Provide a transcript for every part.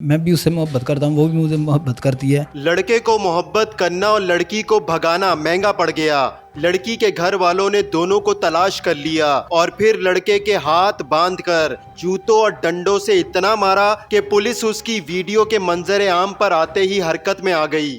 मैं भी उससे मोहब्बत करता हूँ, वो भी मुझे मोहब्बत करती है। लड़के को मोहब्बत करना और लड़की को भगाना महंगा पड़ गया। लड़की के घर वालों ने दोनों को तलाश कर लिया और फिर लड़के के हाथ बांधकर जूतों और डंडों से इतना मारा कि पुलिस उसकी वीडियो के मंजर आम पर आते ही हरकत में आ गई।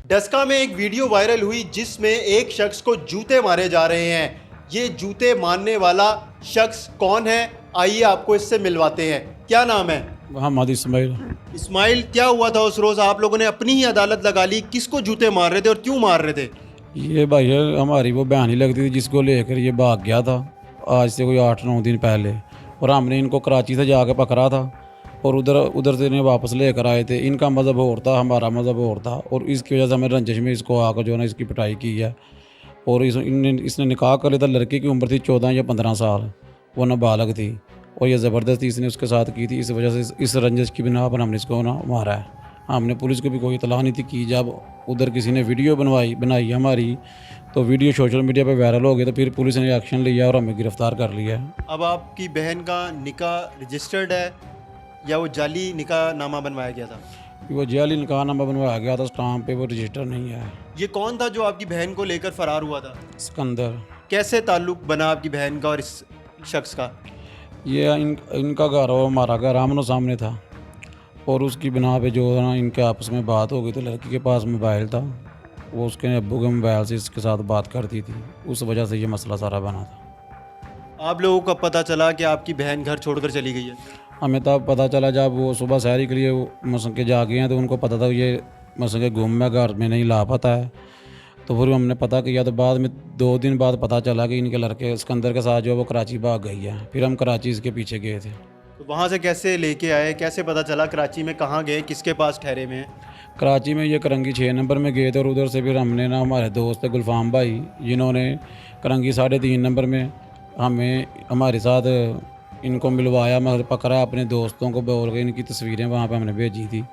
डस्का में एक वीडियो वायरल हुई जिसमें एक शख्स को जूते मारे जा रहे हैं। ये जूते मारने वाला शख्स कौन है, आइए आपको इससे मिलवाते हैं। क्या नाम है? मोहम्मद इस्माइल। इस्माइल, क्या हुआ था उस रोज? आप लोगों ने अपनी ही अदालत लगा ली। किसको जूते मार रहे थे और क्यों मार रहे थे? ये भाई हमारी वो बहन ही लगती थी जिसको लेकर ये भाग गया था आज से कोई 8-9 दिन पहले, और हमने इनको कराची से जाकर पकड़ा था और उधर से इन्हें वापस लेकर आए थे। इनका मज़हब और था, हमारा मज़हब और था, और इसकी वजह से हमें रंजिश में इसको आकर जो है ना इसकी पिटाई की है। और इसने निकाह कर लिया था। लड़की की उम्र थी 14 या 15 साल, वो नाबालग थी, और ये ज़बरदस्ती इसने उसके साथ की थी। इस वजह से इस रंजिश की बिना पर हमने इसको ना मारा है। हमने पुलिस को भी कोई इतला नहीं थी की। जब उधर किसी ने वीडियो बनाई हमारी, तो वीडियो सोशल मीडिया पे वायरल हो गया, तो फिर पुलिस ने एक्शन लिया और हमें गिरफ़्तार कर लिया। अब आपकी बहन का निकाह रजिस्टर्ड है या वो जाली निकाह नामा बनवाया गया था? वो जाली निकाह नामा बनवाया गया था, स्टाम्प पे वो रजिस्टर नहीं है। ये कौन था जो आपकी बहन को लेकर फरार हुआ था? सिकंदर। कैसे ताल्लुक बना आपकी बहन का और इस शख्स का? ये इनका घर और हमारा घर आमनो सामने था, और उसकी बिना पे जो है ना इनके आपस में बात हो गई। तो लड़की के पास मोबाइल था, वो उसके अब्बू के मोबाइल से इसके साथ बात करती थी, उस वजह से ये मसला सारा बना था। आप लोगों को पता चला कि आपकी बहन घर छोड़कर चली गई है? हमें तब पता चला जब वो सुबह शहरी के लिए मसन के जा गए हैं, तो उनको पता था ये मसन के घूम में घर में नहीं लापता है। तो फिर हमने पता किया, तो बाद में 2 दिन बाद पता चला कि इनके लड़के सिकंदर के साथ जो है वो कराची भाग गई है। फिर हम कराची इसके पीछे गए थे। तो वहाँ से कैसे लेके आए, कैसे पता चला? कराची में कहाँ गए, किसके पास ठहरे हुए हैं? कराची में ये करंगी 6 नंबर में गए थे, और उधर से फिर हमने ना हमारे दोस्त थे गुलफाम भाई, जिन्होंने करंगी 3.5 नंबर में हमें हमारे साथ इनको मिलवाया, मगर पकड़ा अपने दोस्तों को बोल के इनकी तस्वीरें वहाँ पे हमने भेजी थी।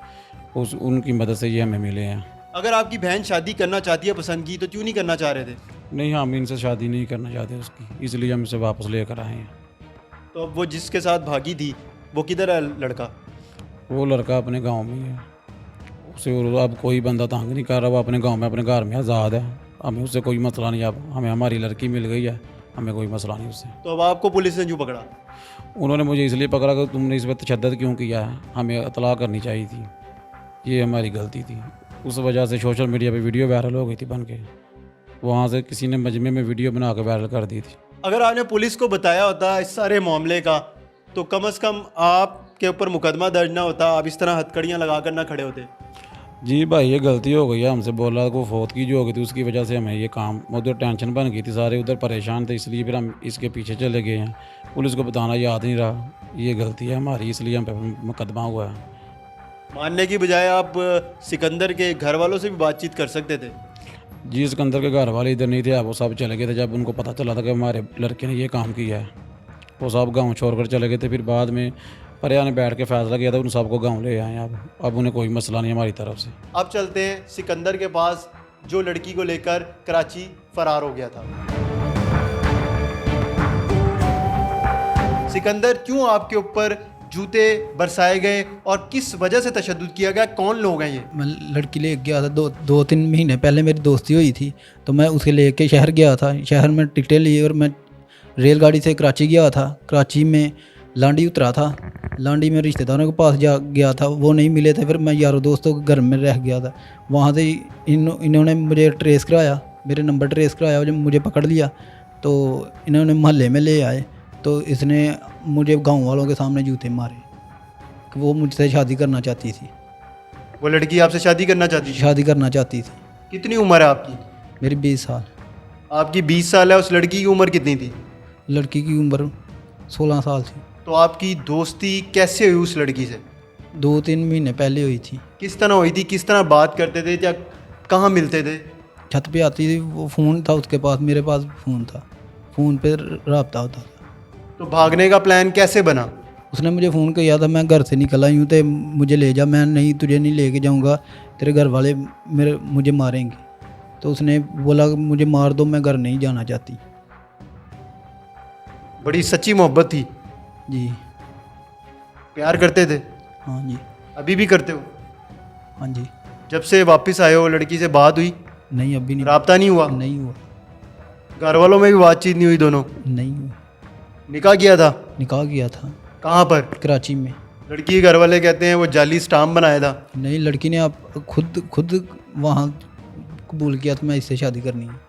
उनकी मदद से ये हमें मिले हैं। अगर आपकी बहन शादी करना चाहती है, पसंद की, तो क्यों नहीं करना चाह रहे थे? नहीं, हम इनसे शादी नहीं करना चाहते उसकी, इसलिए हम इसे वापस लेकर आए हैं। तो अब वो जिसके साथ भागी थी वो किधर है लड़का? वो लड़का अपने गांव में ही है। उसे अब कोई बंदा तंग नहीं कर रहा, वो अपने गांव में अपने घर में आज़ाद है। हमें उससे कोई मसला नहीं। अब हमें हमारी लड़की मिल गई है, हमें कोई मसला नहीं उससे। तो अब आपको पुलिस ने क्यों पकड़ा? उन्होंने मुझे इसलिए पकड़ा कि तुमने इस पर तशद्दुद क्यों किया है, हमें इतला करनी चाहिए थी, ये हमारी गलती थी। उस वजह से सोशल मीडिया पे वीडियो वायरल हो गई थी बन के, वहाँ से किसी ने मजमे में वीडियो बना के वायरल कर दी थी। अगर आपने पुलिस को बताया होता इस सारे मामले का, तो कम से कम आपके ऊपर मुकदमा दर्ज ना होता, आप इस तरह हथकड़ियाँ लगा कर ना खड़े होते। जी भाई, ये गलती हो गई है हमसे। बोला को फोत की जो हो गई थी, उसकी वजह से हमें ये काम, उधर टेंशन बन गई थी, सारे उधर परेशान थे, इसलिए फिर हम इसके पीछे चले गए हैं। पुलिस को बताना याद नहीं रहा, ये गलती है हमारी, इसलिए हम पे मुकदमा हुआ है। मानने की बजाय आप सिकंदर के घर वालों से भी बातचीत कर सकते थे। जी, सिकंदर के घर वाले इधर नहीं थे, वो सब चले गए थे। जब उनको पता चला था कि हमारे लड़के ने ये काम किया है, वो सब गाँव छोड़कर चले गए थे। फिर बाद में परिया ने बैठ के फैसला किया था, उन सबको गाँव ले आए। अब उन्हें कोई मसला नहीं हमारी तरफ से। अब चलते हैं सिकंदर के पास, जो लड़की को लेकर कराची फरार हो गया था। सिकंदर, क्यों आपके ऊपर जूते बरसाए गए और किस वजह से तशद्दुद किया गया? कौन लोग हैं ये? मैं लड़की ले गया था, 2-3 महीने पहले मेरी दोस्ती हुई थी, तो मैं उसके लेके शहर गया था। शहर में टिकटें ली और मैं रेलगाड़ी से कराची गया था। कराची में लांडी उतरा था, लांडी में रिश्तेदारों के पास गया था, वो नहीं मिले थे। फिर मैं यारों दोस्तों के घर में रह गया था। वहाँ से इन्होंने मुझे ट्रेस कराया, मेरे नंबर ट्रेस कराया, जब मुझे पकड़ लिया तो इन्होंने मोहल्ले में ले आए। तो इसने मुझे गांव वालों के सामने जूते मारे कि वो मुझसे शादी करना चाहती थी। वो लड़की आपसे शादी करना चाहती थी? शादी करना चाहती थी। कितनी उम्र है आपकी? मेरी 20 साल। आपकी 20 साल है, उस लड़की की उम्र कितनी थी? लड़की की उम्र 16 साल थी। तो आपकी दोस्ती कैसे हुई उस लड़की से? 2-3 महीने पहले हुई थी। किस तरह हुई थी, किस तरह बात करते थे या कहाँ मिलते थे? छत पे आती थी, वो फ़ोन था उसके पास, मेरे पास फ़ोन था, फ़ोन पे रब्ता होता था। तो भागने का प्लान कैसे बना? उसने मुझे फ़ोन किया था, मैं घर से निकला यूँ, तो मुझे ले जा। मैं नहीं, तुझे नहीं लेके जाऊँगा, तेरे घर वाले मुझे मारेंगे। तो उसने बोला मुझे मार दो, मैं घर नहीं जाना चाहती। बड़ी सच्ची मोहब्बत थी। जी। प्यार करते थे? हाँ जी। अभी भी करते हो? हाँ जी। जब से वापस आए हो लड़की से बात हुई? नहीं, अभी नहीं। राब्ता नहीं हुआ? नहीं हुआ। घर वालों में भी बातचीत नहीं हुई दोनों? नहीं हुआ। निकाह किया था? निकाह किया था कहाँ पर? कराची में। लड़की के घर वाले कहते हैं वो जाली स्टाम्प बनाया था। नहीं, लड़की ने आप खुद वहाँ कबूल किया था मैं इससे शादी करनी है।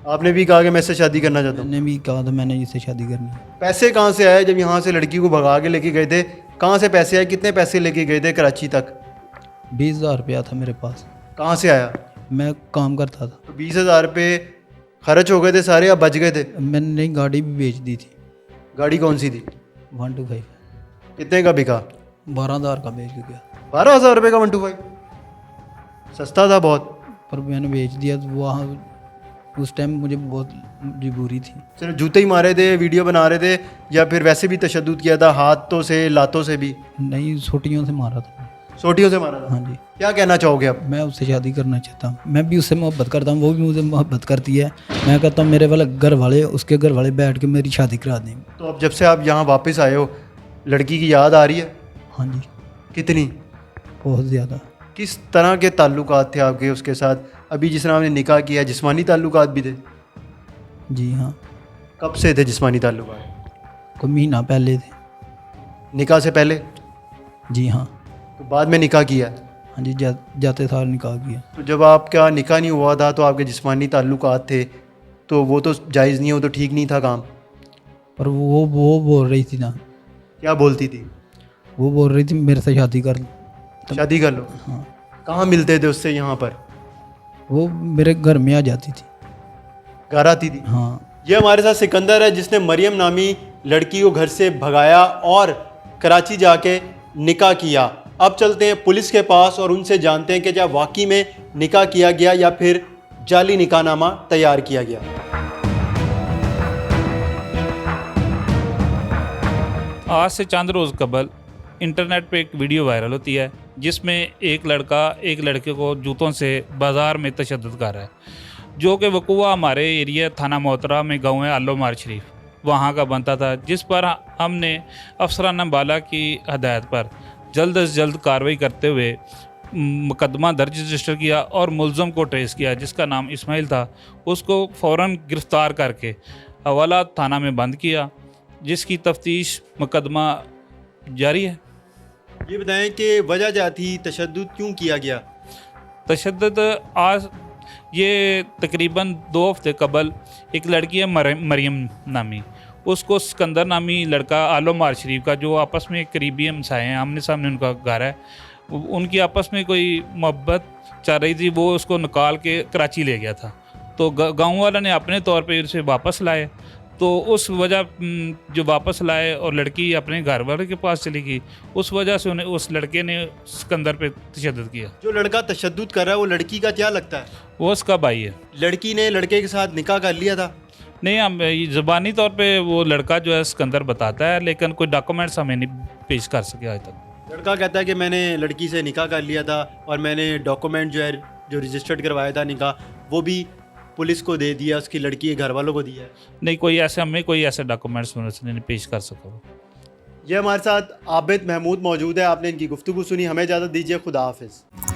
आपने भी कहा कि मैं इससे शादी करना चाहता हूँ? मैंने भी कहा था मैंने इससे शादी करनी है। पैसे कहाँ से आए जब यहाँ से लड़की को भगा के लेके गए थे? कहाँ से पैसे आए? कितने पैसे लेके गए थे कराची तक? 20,000 रुपया था मेरे पास। कहाँ से आया? मैं काम करता था। तो 20,000 रुपये खर्च हो गए थे सारे या बच गए थे? मैंने गाड़ी भी बेच दी थी। गाड़ी कौन सी थी? 125। कितने का बिका? 12,000 का बेच गया। 12,000 रुपये का 125? सस्ता था बहुत। पर मैंने बेच दिया तो वहाँ उस टाइम मुझे बहुत मजबूरी थी। सिर्फ जूते ही मारे थे, वीडियो बना रहे थे, या फिर वैसे भी तशद्दुद किया था हाथों से लातों से भी? नहीं, सोटियों से मारा था। सोटियों से मारा था? हाँ जी। क्या कहना चाहोगे आप? मैं उससे शादी करना चाहता हूँ। मैं भी उससे मोहब्बत करता हूँ, वो भी मुझे मोहब्बत करती है। मैं कहता हूँ मेरे वाले घर वाले उसके घर वाले बैठ के मेरी शादी करा दें। तो अब जब से आप यहाँ वापस आए हो लड़की की याद आ रही है? हाँ जी, कितनी? बहुत ज़्यादा। किस तरह के ताल्लुकात थे आपके उसके साथ? अभी जिस तरह आपने निकाह किया, जिस्मानी ताल्लुकात भी थे? जी हाँ, कब से थे जिस्मानी ताल्लुकात? कोई महीना पहले थे। निकाह से पहले? जी हाँ। तो बाद में निकाह किया? हाँ जी, जाते साल निकाह किया। तो जब आपका निकाह नहीं हुआ था तो आपके जिस्मानी ताल्लुकात थे, तो वो तो जायज़ नहीं हो, तो ठीक नहीं था काम? पर वो बोल रही थी ना, क्या बोलती थी? वो बोल रही थी मेरे से शादी कर। शादी कर लो। हाँ, कहाँ मिलते थे उससे यहाँ पर? वो मेरे घर में आ जाती थी। घर आती थी? हाँ। ये हमारे साथ सिकंदर है जिसने मरियम नामी लड़की को घर से भगाया और कराची जाके निकाह किया। अब चलते हैं पुलिस के पास और उनसे जानते हैं कि क्या वाकई में निकाह किया गया या फिर जाली निकाहनामा तैयार किया गया। आज से चंद रोज़ कबल इंटरनेट पे एक वीडियो वायरल होती है जिसमें एक लड़का एक लड़के को जूतों से बाज़ार में तशद्दुद कर रहा है, जो कि वकूआ हमारे एरिया थाना मोहतरा में गाँव है आलोमार शरीफ वहाँ का बनता था, जिस पर हमने अफसराना बाला की हदायत पर जल्द से जल्द कार्रवाई करते हुए मुकदमा दर्ज रजिस्टर किया और मुलज़म को ट्रेस किया जिसका नाम इस्माइल था। उसको फ़ौरन गिरफ़्तार करके हवाला थाना में बंद किया, जिसकी तफ्तीश मुकदमा जारी है। ये बताएं कि वजह क्या थी, तशद्दुद क्यों किया गया? तशद्दुद आज ये तकरीबन 2 हफ्ते कबल एक लड़की है मरियम नामी, उसको सिकंदर नामी लड़का आलोमार शरीफ का, जो आपस में करीबी हमसाए हैं, आमने सामने उनका घर है, उनकी आपस में कोई मोहब्बत चल रही थी, वो उसको निकाल के कराची ले गया था। तो गाँव वालों ने अपने तौर पे उसे वापस लाए, तो उस वजह जो वापस लाए और लड़की अपने घर वाले के पास चली गई, उस वजह से उन्हें उस लड़के ने सिकंदर पे तशद्दुद किया। जो लड़का तशद्दुद कर रहा है वो लड़की का क्या लगता है? वो उसका भाई है। लड़की ने लड़के के साथ निकाह कर लिया था? नहीं, हम ज़बानी तौर पे वो लड़का जो है सिकंदर बताता है, लेकिन कोई डॉक्यूमेंट्स हमें नहीं पेश कर सके आज तक। लड़का कहता है कि मैंने लड़की से निकाह कर लिया था और मैंने डॉक्यूमेंट जो है जो रजिस्टर्ड करवाया था निकाह, वो भी पुलिस को दे दिया, उसकी लड़की के घर वालों को दिया है। नहीं, कोई ऐसे हमें कोई ऐसे डॉक्यूमेंट्स नहीं पेश कर सका। ये हमारे साथ आबिद महमूद मौजूद है। आपने इनकी गुफ्तगू सुनी। हमें इजाज़त दीजिए। खुदा हाफिज़।